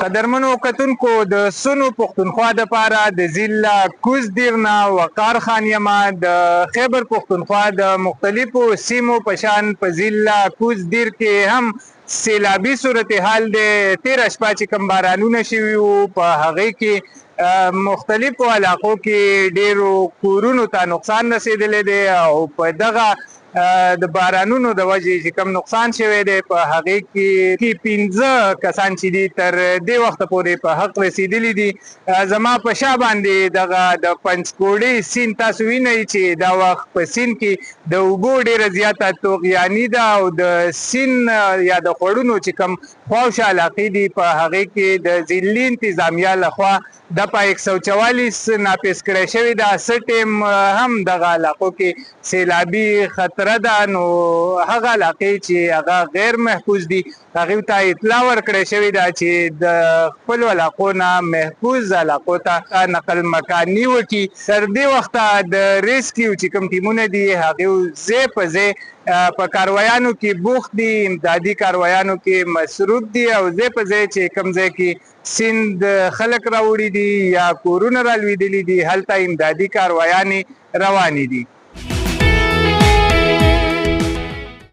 قدرمنو کتونکو د سونو پښتونخوا دپاره د ضلع کوزدیر نه وقار خان یمه د خیبر پښتونخوا د مختلفو سیمو په شان په ضلع کوزدیر کې هم سیلابي صورتحال دی. تېره شپه چې کوم بارانونه شوي وو په هغې کې مختلفو علاقو کې ډېرو کورونو ته نقصان رسېدلی دی او په دغه د بارانونو د وجې چې کوم نقصان شوی دی په هغې کې 15 کسان چې دي تر دې وخته پورې په حق رسېدلي دي. زما په شا باندې دغه د پنجکوړې سیند تاسو وینئ چې دا وخت په سیند کې د اوبو ډېره زیاته طغیاني ده او د سیند یا د خوړونو چې کوم خواوشا علاقې دي په هغې کې د ضلعي انتظامیه لخوا د په 144 ناپیس کړی شوې ده. څه ټیم هم دغه علاقو کې سیلابي خطره ده، نو هغه علاقې چې هغه غیر محفوظ دي هغې ته اطلاع ورکړی شوې ده چې د خپلو علاقو نه محفوظ علاقو ته نقل مکاني وکړي. تر دې وخته د ریسکیو چې کوم ټیمونه دي هغې ځای په ځای په کاروایانو کې بوخت دي، امدادي کاروایانو کې مصروف دي او ځای په ځای چې کوم ځای کې سیند خلک راوړي دي یا کورونه رالوېدلي دي هلته امدادي کاروایانې روانې دي.